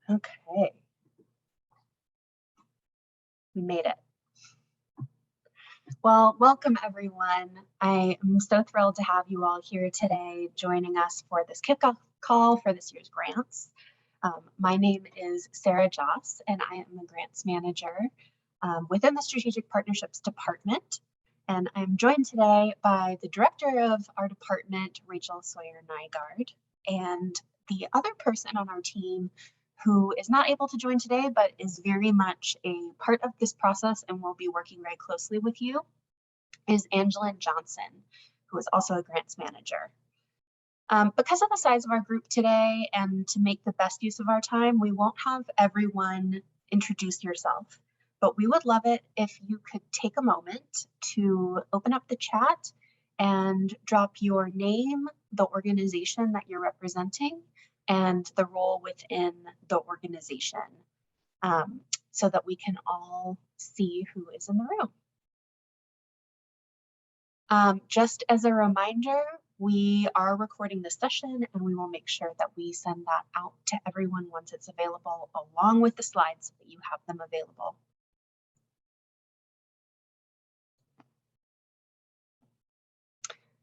Okay, we made it. Well, welcome everyone. I am so thrilled to have you all here today joining us for this kickoff call for this year's grants. My name is Sarah Joss, and I am a grants manager within the Strategic Partnerships Department. And I'm joined today by the director of our department, Rachel Sawyer-Nygaard, and the other person on our team who is not able to join today, but is very much a part of this process and will be working very closely with you, is Angela Johnson, who is also a grants manager. Because of the size of our group today and to make the best use of our time, we won't have everyone introduce yourself, but we would love it if you could take a moment to open up the chat and drop your name, the organization that you're representing, and the role within the organization, so that we can all see who is in the room. Just as a reminder, we are recording this session and we will make sure that we send that out to everyone once it's available, along with the slides so that you have them available.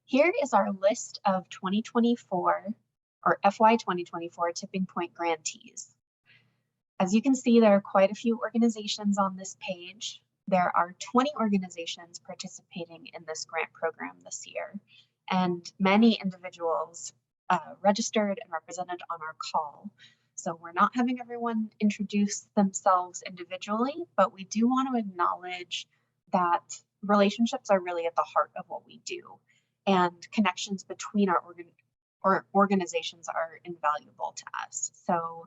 Here is our list of 2024 or FY24 Tipping Point grantees. As you can see, there are quite a few organizations on this page. There are 20 organizations participating in this grant program this year, and many individuals registered and represented on our call. So we're not having everyone introduce themselves individually, but we do want to acknowledge that relationships are really at the heart of what we do, and connections between our organizations are invaluable to us. So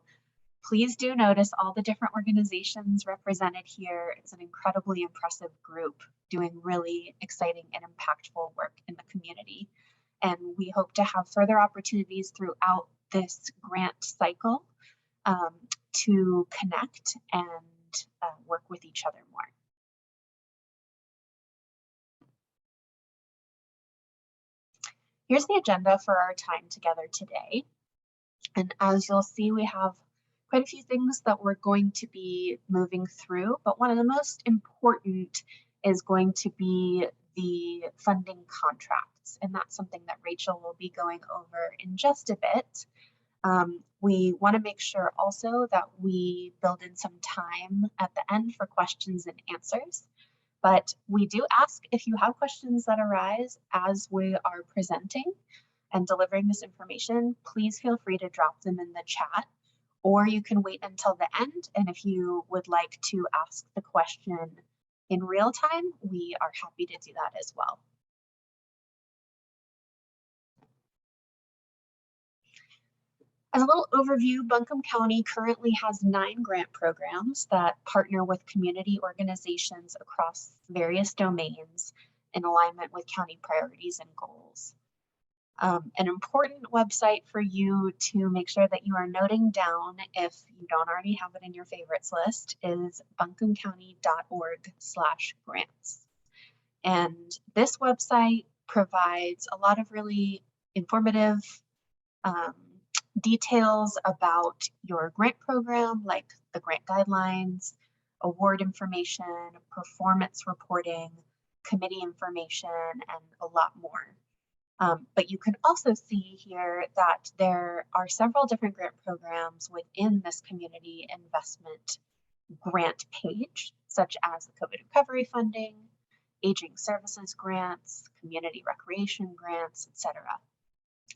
please do notice all the different organizations represented here. It's an incredibly impressive group doing really exciting and impactful work in the community. And we hope to have further opportunities throughout this grant cycle to connect and work with each other more. Here's the agenda for our time together today. And as you'll see, we have quite a few things that we're going to be moving through, but one of the most important is going to be the funding contracts, and that's something that Rachel will be going over in just a bit. We want to make sure also that we build in some time at the end for questions and answers, but we do ask if you have questions that arise as we are presenting and delivering this information, please feel free to drop them in the chat, or you can wait until the end. And if you would like to ask the question in real time, we are happy to do that as well. As a little overview, Buncombe County currently has 9 grant programs that partner with community organizations across various domains in alignment with county priorities and goals. An important website for you to make sure that you are noting down if you don't already have it in your favorites list is buncombecounty.org/grants. And this website provides a lot of really informative details about your grant program, like the grant guidelines, award information, performance reporting, committee information, and a lot more. But you can also see here that there are several different grant programs within this community investment grant page, such as the COVID recovery funding, aging services grants, community recreation grants, etc.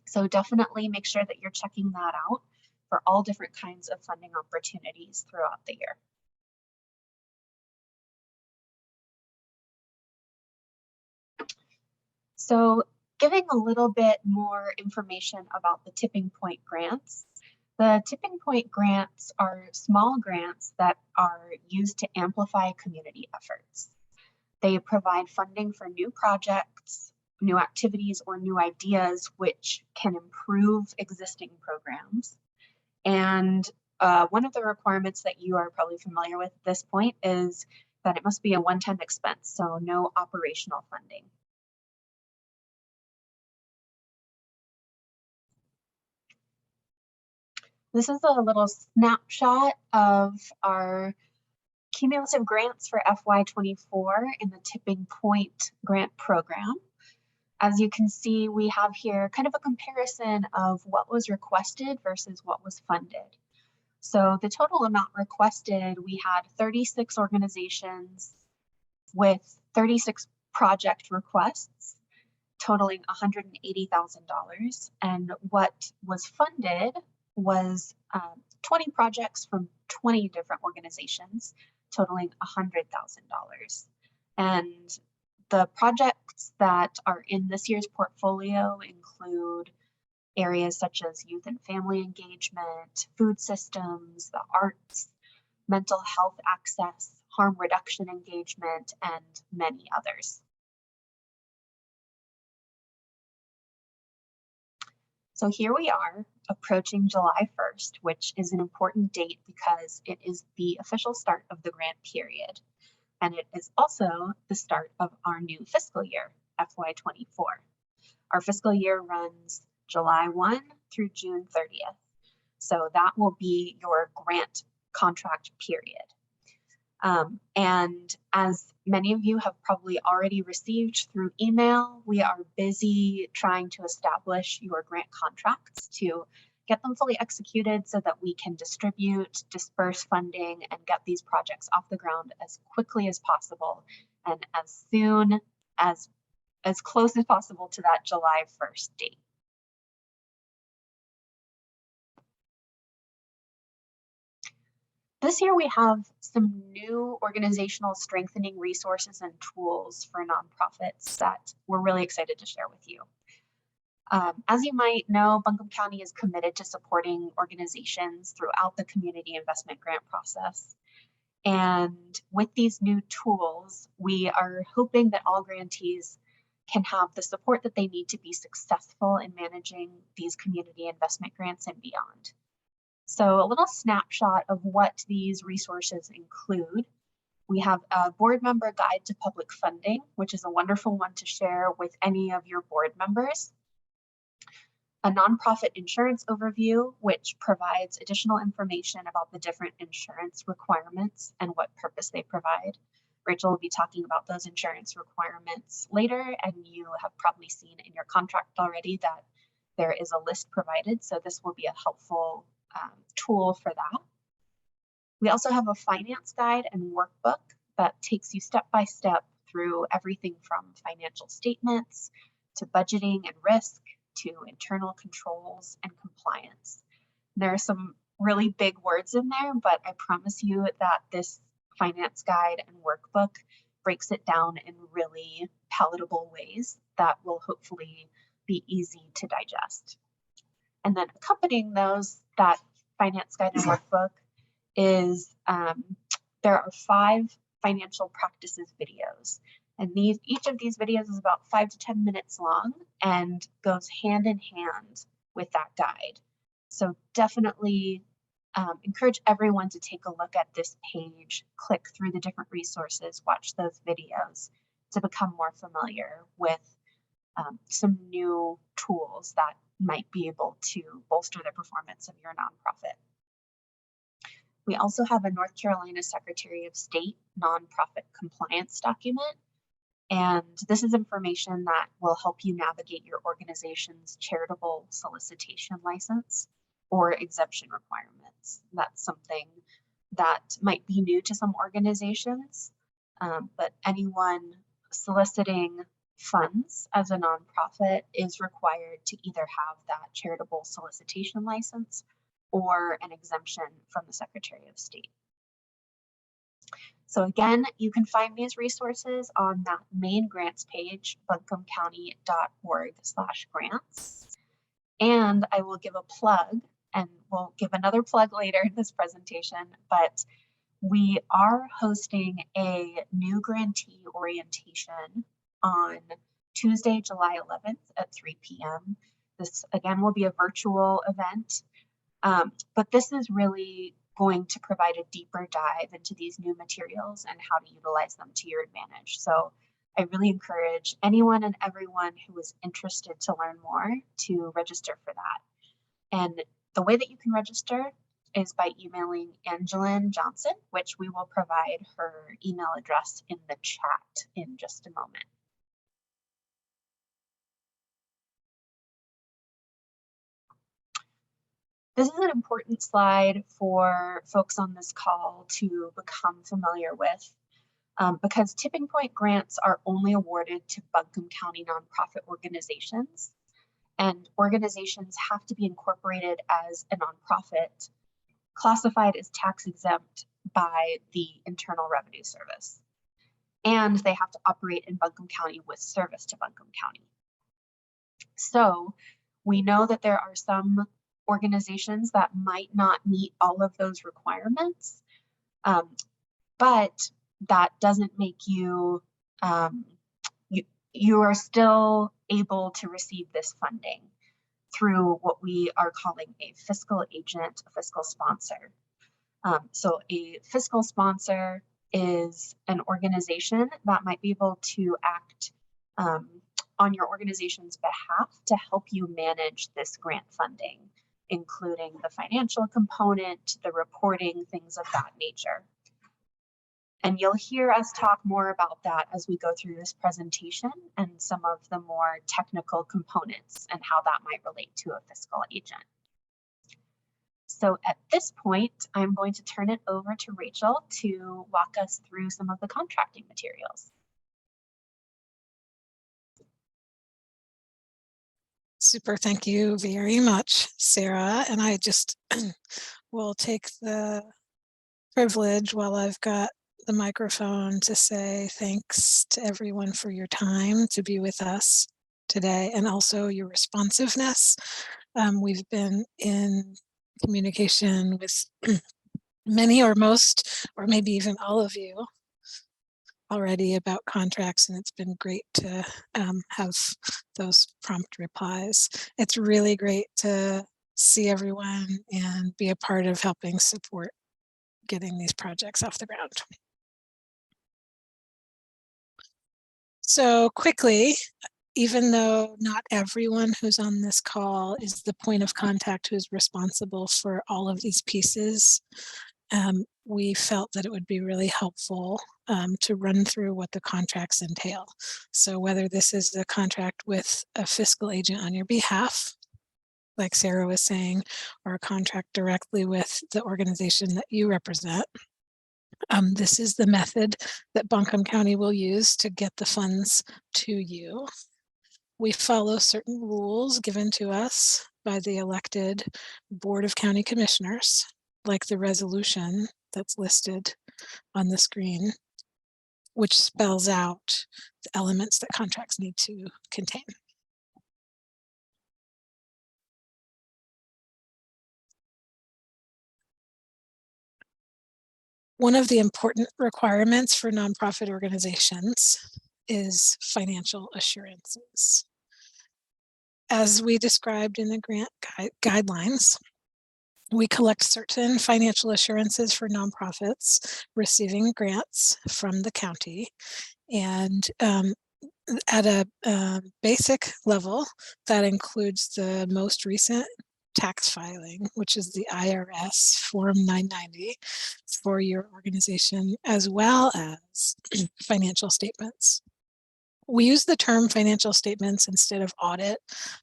So definitely make sure that you're checking that out for all different kinds of funding opportunities throughout the year. So giving a little bit more information about the Tipping Point grants. The Tipping Point grants are small grants that are used to amplify community efforts. They provide funding for new projects, new activities, or new ideas which can improve existing programs. And one of the requirements that you are probably familiar with at this point is that it must be a one-time expense, so no operational funding. This is a little snapshot of our cumulative grants for FY24 in the Tipping Point grant program. As you can see, we have here kind of a comparison of what was requested versus what was funded. So the total amount requested, we had 36 organizations with 36 project requests totaling $180,000. And what was funded was 20 projects from 20 different organizations totaling $100,000. And the projects that are in this year's portfolio include areas such as youth and family engagement, food systems, the arts, mental health access, harm reduction engagement, and many others. So here we are approaching July 1st, which is an important date because it is the official start of the grant period. And it is also the start of our new fiscal year, FY24. Our fiscal year runs July 1 through June 30th. So that will be your grant contract period. And as many of you have probably already received through email, we are busy trying to establish your grant contracts to get them fully executed so that we can distribute, disperse funding, and get these projects off the ground as quickly as possible and as soon as close as possible to that July 1st date. This year we have some new organizational strengthening resources and tools for nonprofits that we're really excited to share with you. As you might know, Buncombe County is committed to supporting organizations throughout the community investment grant process. And with these new tools, we are hoping that all grantees can have the support that they need to be successful in managing these community investment grants and beyond. So a little snapshot of what these resources include. We have a board member guide to public funding, which is a wonderful one to share with any of your board members. A nonprofit insurance overview, which provides additional information about the different insurance requirements and what purpose they provide. Rachel will be talking about those insurance requirements later, and you have probably seen in your contract already that there is a list provided, so this will be a helpful tool for that. We also have a finance guide and workbook that takes you step by step through everything from financial statements to budgeting and risk to internal controls and compliance. There are some really big words in there, but I promise you that this finance guide and workbook breaks it down in really palatable ways that will hopefully be easy to digest. And then accompanying that finance guide and workbook is there are 5 financial practices videos. And each of these videos is about 5 to 10 minutes long and goes hand in hand with that guide. So definitely encourage everyone to take a look at this page, click through the different resources, watch those videos to become more familiar with some new tools that might be able to bolster the performance of your nonprofit. We also have a North Carolina Secretary of State nonprofit compliance document. And this is information that will help you navigate your organization's charitable solicitation license or exemption requirements. That's something that might be new to some organizations, but anyone soliciting funds as a nonprofit is required to either have that charitable solicitation license or an exemption from the Secretary of State. So again, you can find these resources on that main grants page, buncombecounty.org/grants. And I will give a plug, and we'll give another plug later in this presentation, but we are hosting a new grantee orientation on Tuesday, July 11th at 3 p.m. This again will be a virtual event, but this is really going to provide a deeper dive into these new materials and how to utilize them to your advantage. So I really encourage anyone and everyone who is interested to learn more to register for that. And The way that you can register is by emailing Angeline Johnson, which we will provide her email address in the chat in just a moment. This is an important slide for folks on this call to become familiar with because tipping point grants are only awarded to Buncombe County nonprofit organizations, and organizations have to be incorporated as a nonprofit, classified as tax exempt by the Internal Revenue Service, and they have to operate in Buncombe County with service to Buncombe County. So we know that there are some organizations that might not meet all of those requirements, but that doesn't make you, you are still able to receive this funding through what we are calling a fiscal agent, a fiscal sponsor. So a fiscal sponsor is an organization that might be able to act on your organization's behalf to help you manage this grant funding, including the financial component, the reporting, things of that nature. And you'll hear us talk more about that as we go through this presentation and some of the more technical components and how that might relate to a fiscal agent. So at this point, I'm going to turn it over to Rachel to walk us through some of the contracting materials. Super, thank you very much, Sarah. And I just will take the privilege while I've got the microphone to say thanks to everyone for your time to be with us today and also your responsiveness. We've been in communication with many or most, or maybe even all of you already about contracts, and it's been great to have those prompt replies. It's really great to see everyone and be a part of helping support getting these projects off the ground. So quickly, even though not everyone who's on this call is the point of contact who's responsible for all of these pieces, we felt that it would be really helpful to run through what the contracts entail. So whether this is a contract with a fiscal agent on your behalf, like Sarah was saying, or a contract directly with the organization that you represent, this is the method that Buncombe County will use to get the funds to you. We follow certain rules given to us by the elected Board of County Commissioners, like the resolution that's listed on the screen, which spells out the elements that contracts need to contain. One of the important requirements for nonprofit organizations is financial assurances. As we described in the grant guidelines, we collect certain financial assurances for nonprofits receiving grants from the county. And at a basic level, that includes the most recent tax filing, which is the IRS Form 990 for your organization, as well as financial statements. We use the term financial statements instead of audit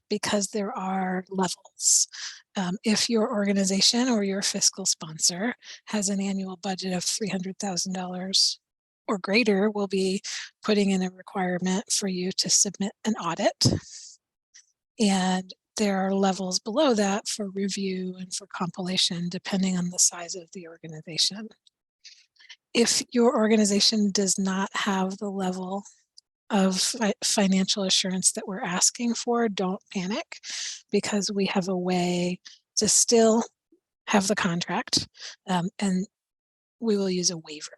because there are levels. If your organization or your fiscal sponsor has an annual budget of $300,000 or greater, we'll be putting in a requirement for you to submit an audit. And there are levels below that for review and for compilation, depending on the size of the organization. If your organization does not have the level of financial assurance that we're asking for, don't panic, because we have a way to still have the contract, and we will use a waiver.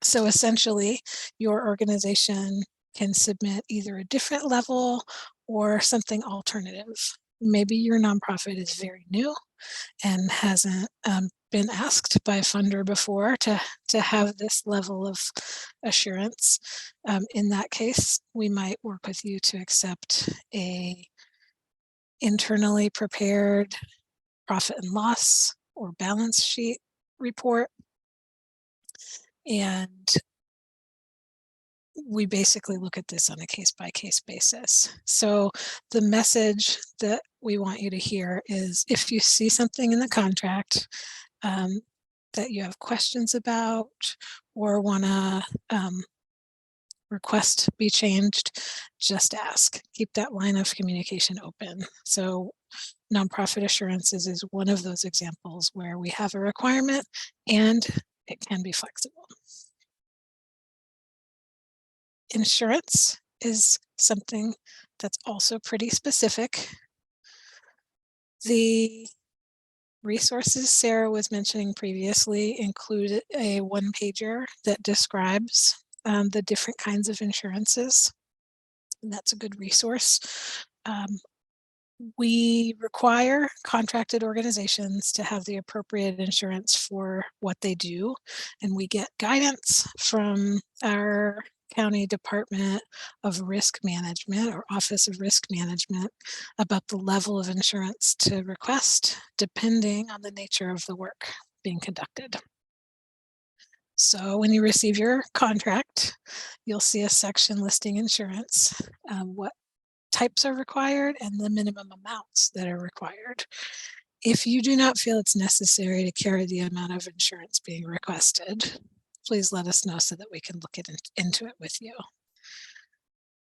So essentially, your organization can submit either a different level or something alternative. Maybe your nonprofit is very new and hasn't been asked by a funder before to have this level of assurance. In that case, we might work with you to accept a internally prepared profit and loss or balance sheet report. And we basically look at this on a case-by-case basis. So the message that we want you to hear is, if you see something in the contract that you have questions about or want to request be changed, just ask. Keep that line of communication open. So nonprofit assurances is one of those examples where we have a requirement and it can be flexible. Insurance is something that's also pretty specific. The resources Sarah was mentioning previously include a one-pager that describes the different kinds of insurances. And that's a good resource. We require contracted organizations to have the appropriate insurance for what they do, and we get guidance from our County Department of Risk Management or Office of Risk Management about the level of insurance to request, depending on the nature of the work being conducted. So when you receive your contract, you'll see a section listing insurance, what types are required, and the minimum amounts that are required. If you do not feel it's necessary to carry the amount of insurance being requested, please let us know so that we can look into it with you.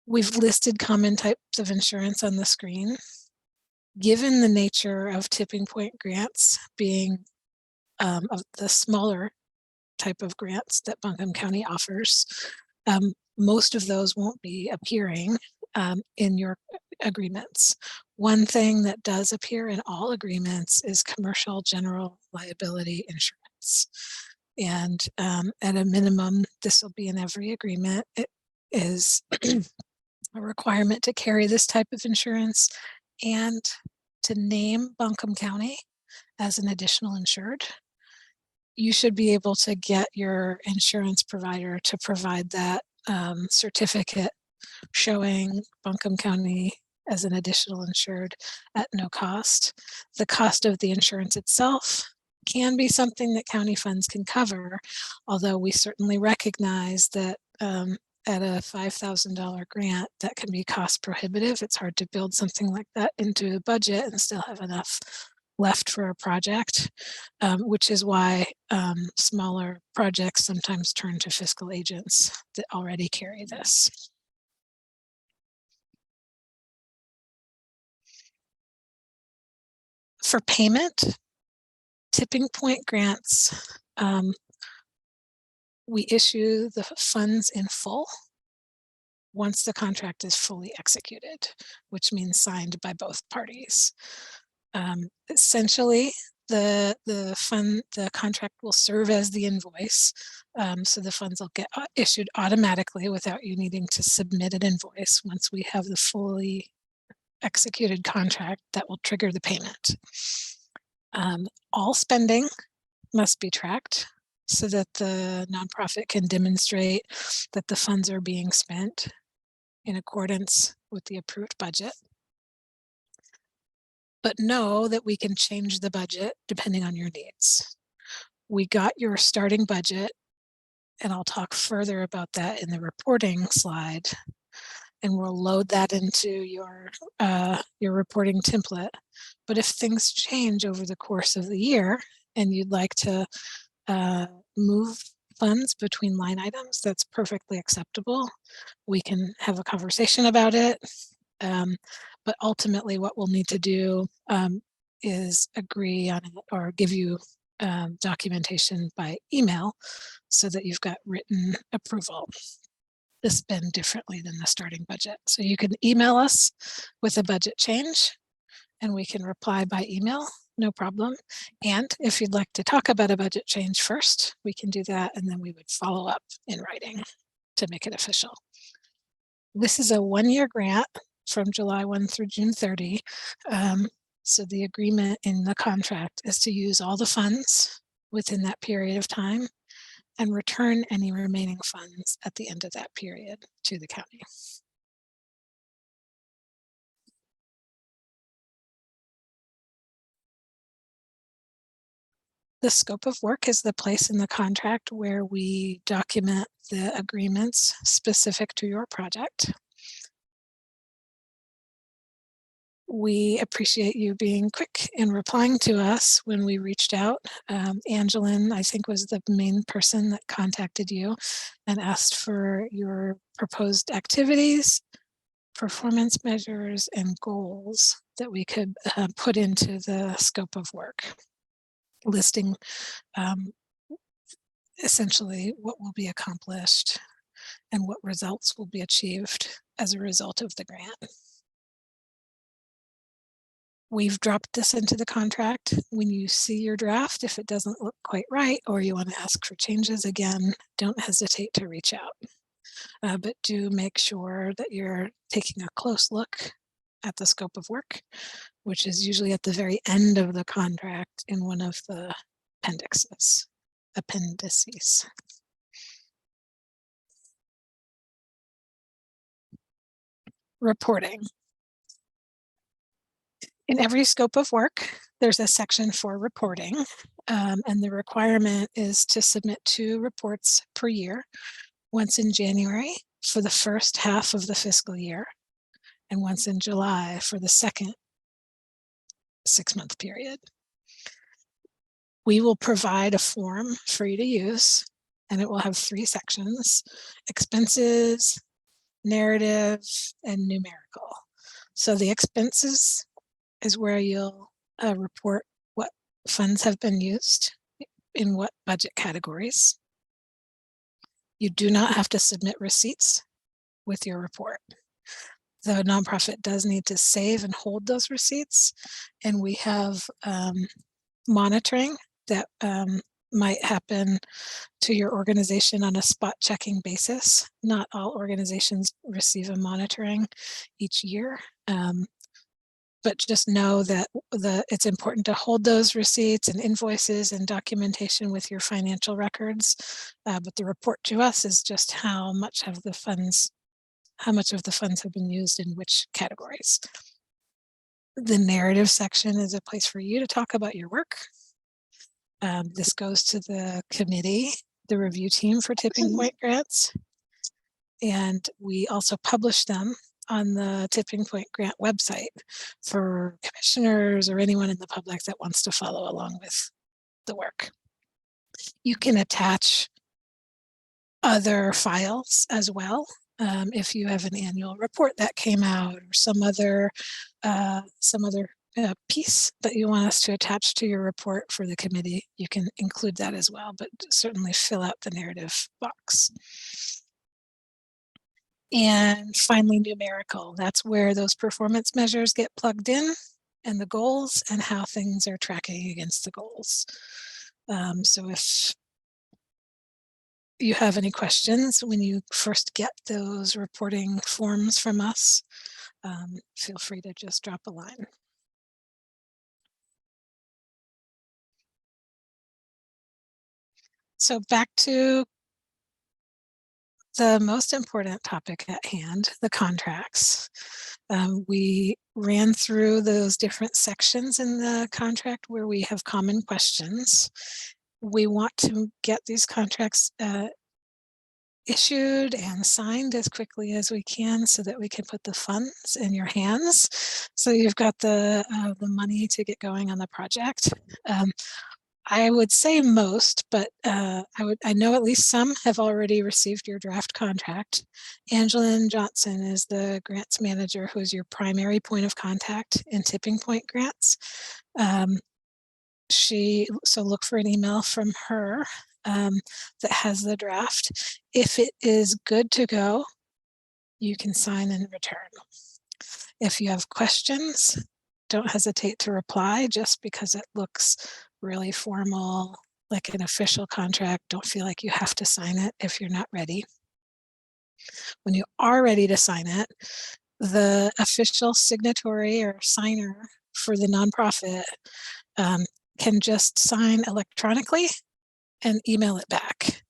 We've listed common types of insurance on the screen. Given the nature of tipping point grants being of the smaller type of grants that Buncombe County offers, most of those won't be appearing in your agreements. One thing that does appear in all agreements is commercial general liability insurance. And at a minimum, this will be in every agreement. It is a requirement to carry this type of insurance and to name Buncombe County as an additional insured. You should be able to get your insurance provider to provide that certificate showing Buncombe County as an additional insured at no cost. The cost of the insurance itself can be something that county funds can cover, although we certainly recognize that at a $5,000 grant, that can be cost prohibitive. It's hard to build something like that into a budget and still have enough left for a project, which is why smaller projects sometimes turn to fiscal agents that already carry this. For payment, tipping point grants, we issue the funds in full once the contract is fully executed, which means signed by both parties. Essentially, the contract will serve as the invoice, so the funds will get issued automatically without you needing to submit an invoice once we have the fully executed contract that will trigger the payment. All spending must be tracked so that the nonprofit can demonstrate that the funds are being spent in accordance with the approved budget. But know that we can change the budget depending on your needs. We got your starting budget, and I'll talk further about that in the reporting slide, and we'll load that into your reporting template. But if things change over the course of the year and you'd like to move funds between line items, that's perfectly acceptable. We can have a conversation about it. But ultimately what we'll need to do is agree on it or give you documentation by email so that you've got written approval to spend differently than the starting budget. So you can email us with a budget change and we can reply by email, no problem. And if you'd like to talk about a budget change first, we can do that, and then we would follow up in writing to make it official. This is a one-year grant from July 1 through June 30. So the agreement in the contract is to use all the funds within that period of time and return any remaining funds at the end of that period to the county. The scope of work is the place in the contract where we document the agreements specific to your project. We appreciate you being quick in replying to us when we reached out. Angeline, I think, was the main person that contacted you and asked for your proposed activities, performance measures, and goals that we could put into the scope of work, listing essentially what will be accomplished and what results will be achieved as a result of the grant. We've dropped this into the contract. When you see your draft, if it doesn't look quite right or you want to ask for changes again, don't hesitate to reach out. But do make sure that you're taking a close look at the scope of work, which is usually at the very end of the contract in one of the appendices. Reporting. In every scope of work, there's a section for reporting, and the requirement is to submit 2 reports per year, once in January for the first half of the fiscal year, and once in July for the second 6-month period. We will provide a form for you to use, and it will have 3 sections: expenses, narrative, and numerical. So the expenses is where you'll report what funds have been used in what budget categories. You do not have to submit receipts with your report. The nonprofit does need to save and hold those receipts, and we have monitoring that might happen to your organization on a spot checking basis. Not all organizations receive a monitoring each year. But just know that it's important to hold those receipts and invoices and documentation with your financial records. But the report to us is just how much of the funds have been used in which categories. The narrative section is a place for you to talk about your work. This goes to the committee, the review team for Tipping Point grants. And we also publish them on the Tipping Point Grant website for commissioners or anyone in the public that wants to follow along with the work. You can attach other files as well. If you have an annual report that came out or some other piece that you want us to attach to your report for the committee, you can include that as well, but certainly fill out the narrative box. And finally, numerical. That's where those performance measures get plugged in, and the goals and how things are tracking against the goals. So if you have any questions when you first get those reporting forms from us, feel free to just drop a line. So back to the most important topic at hand, the contracts. We ran through those different sections in the contract where we have common questions. We want to get these contracts issued and signed as quickly as we can so that we can put the funds in your hands. So you've got the money to get going on the project. I would say most, but I know at least some have already received your draft contract. Angeline Johnson is the grants manager who is your primary point of contact in Tipping Point grants. So look for an email from her that has the draft. If it is good to go, you can sign and return. If you have questions, don't hesitate to reply. Just because it looks really formal, like an official contract, don't feel like you have to sign it if you're not ready. When you are ready to sign it, the official signatory or signer for the nonprofit can just sign electronically and email it back.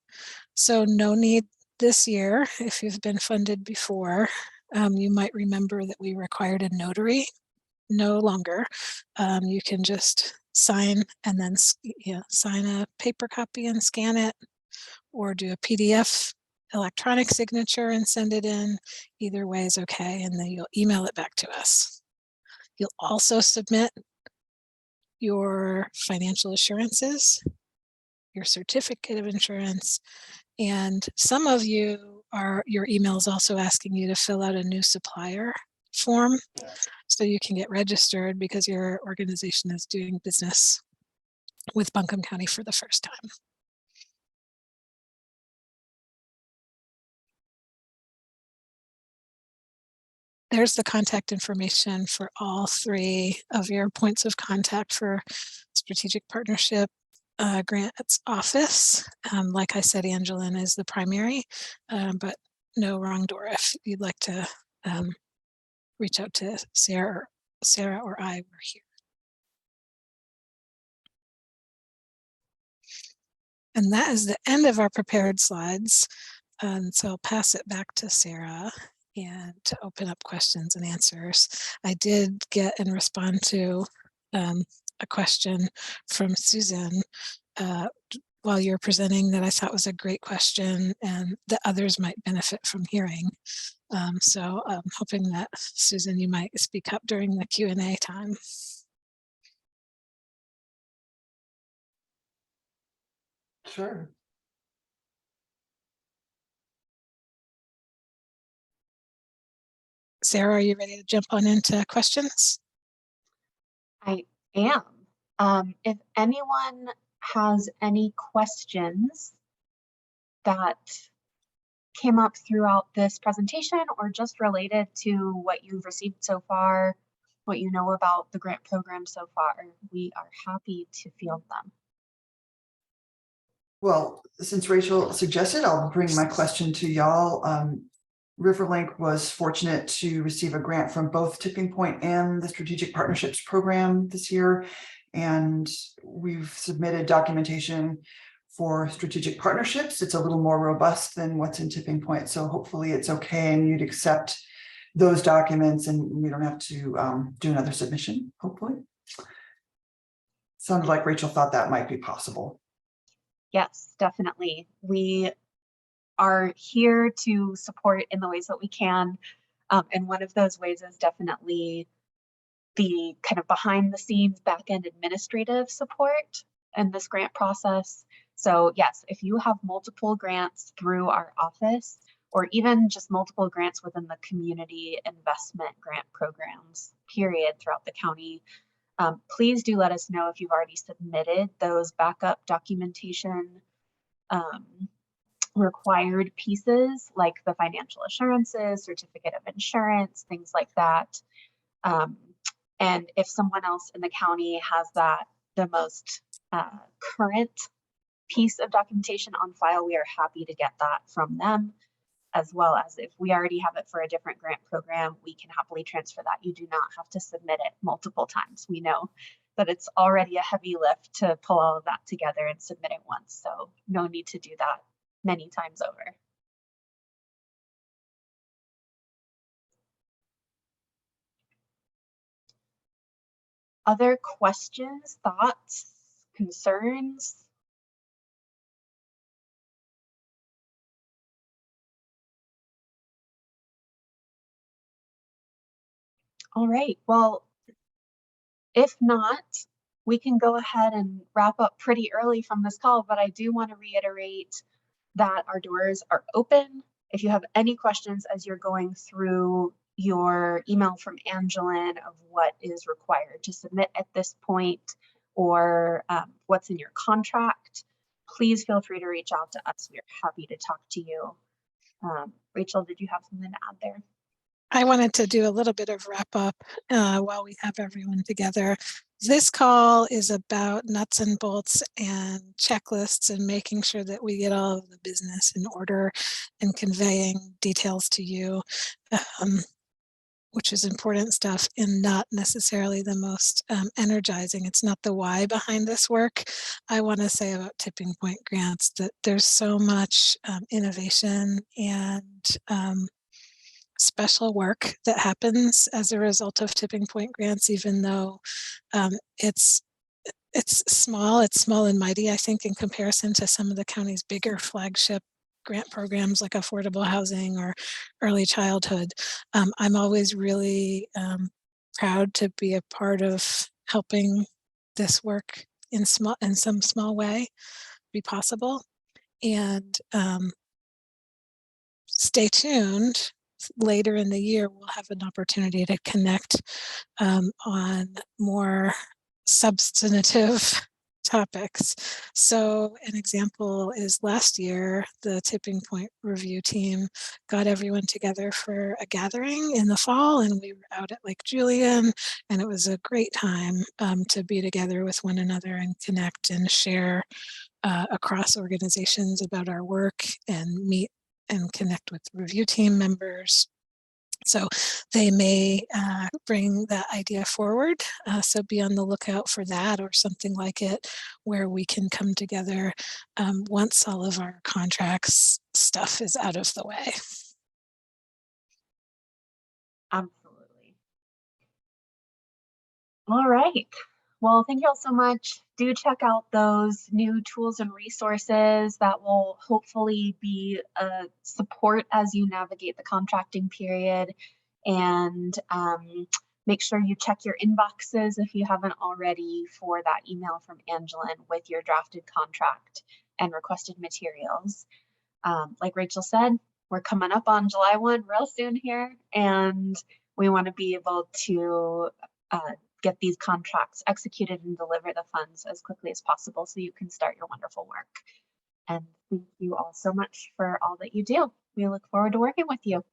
So no need this year. If you've been funded before, you might remember that we required a notary. No longer. You can just sign and then sign a paper copy and scan it, or do a PDF electronic signature and send it in. Either way is okay, and then you'll email it back to us. You'll also submit your financial assurances, your certificate of insurance, and some of you your email is also asking you to fill out a new supplier form so you can get registered because your organization is doing business with Buncombe County for the first time. There's the contact information for all 3 of your points of contact for Strategic Partnership Grants Office. Like I said, Angeline is the primary, but no wrong door if you'd like to reach out to Sarah or I. We're here. And that is the end of our prepared slides. So I'll pass it back to Sarah and to open up questions and answers. I did get and respond to a question from Susan while you're presenting that I thought was a great question and that others might benefit from hearing. So I'm hoping that, Susan, you might speak up during the Q&A time. Sure. Sarah, are you ready to jump on into questions? I am. If anyone has any questions that came up throughout this presentation or just related to what you've received so far, what you know about the grant program so far, we are happy to field them. Well, since Rachel suggested, I'll bring my question to y'all. Riverlink was fortunate to receive a grant from both Tipping Point and the Strategic Partnerships Program this year. And we've submitted documentation for strategic partnerships. It's a little more robust than what's in Tipping Point. So hopefully it's okay and you'd accept those documents and we don't have to do another submission, hopefully. Sounded like Rachel thought that might be possible. Yes, definitely. We are here to support in the ways that we can. And one of those ways is definitely the kind of behind the scenes back-end administrative support in this grant process. So yes, if you have multiple grants through our office, or even just multiple grants within the community investment grant programs, period, throughout the county, please do let us know if you've already submitted those backup documentation required pieces like the financial assurances, certificate of insurance, things like that. And if someone else in the county has the most current piece of documentation on file, we are happy to get that from them, as well as if we already have it for a different grant program, we can happily transfer that. You do not have to submit it multiple times. We know that it's already a heavy lift to pull all of that together and submit it once, so no need to do that many times over. Other questions, thoughts, concerns? All right, well, if not, we can go ahead and wrap up pretty early from this call, but I do want to reiterate that our doors are open. If you have any questions as you're going through your email from Angeline of what is required to submit at this point or what's in your contract, please feel free to reach out to us. We're happy to talk to you. Rachel, did you have something to add there? I wanted to do a little bit of wrap up while we have everyone together. This call is about nuts and bolts and checklists and making sure that we get all of the business in order and conveying details to you, which is important stuff and not necessarily the most energizing. It's not the why behind this work. I want to say about Tipping Point grants that there's so much innovation and special work that happens as a result of Tipping Point grants, even though it's it's small and mighty, I think, in comparison to some of the county's bigger flagship grant programs like affordable housing or early childhood. I'm always really proud to be a part of helping this work in some small way be possible. And stay tuned. Later in the year, we'll have an opportunity to connect on more substantive topics. So an example is last year, the Tipping Point review team got everyone together for a gathering in the fall, and we were out at Lake Julian, and it was a great time to be together with one another and connect and share across organizations about our work and meet and connect with review team members. So they may bring that idea forward. So be on the lookout for that or something like it, where we can come together once all of our contracts stuff is out of the way. Absolutely. All right. Well, thank you all so much. Do check out those new tools and resources that will hopefully be a support as you navigate the contracting period. And make sure you check your inboxes if you haven't already for that email from Angelin with your drafted contract and requested materials. Like Rachel said, we're coming up on July 1 real soon here, and we want to be able to get these contracts executed and deliver the funds as quickly as possible so you can start your wonderful work. And thank you all so much for all that you do. We look forward to working with you.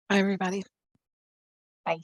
Bye, everybody. Bye.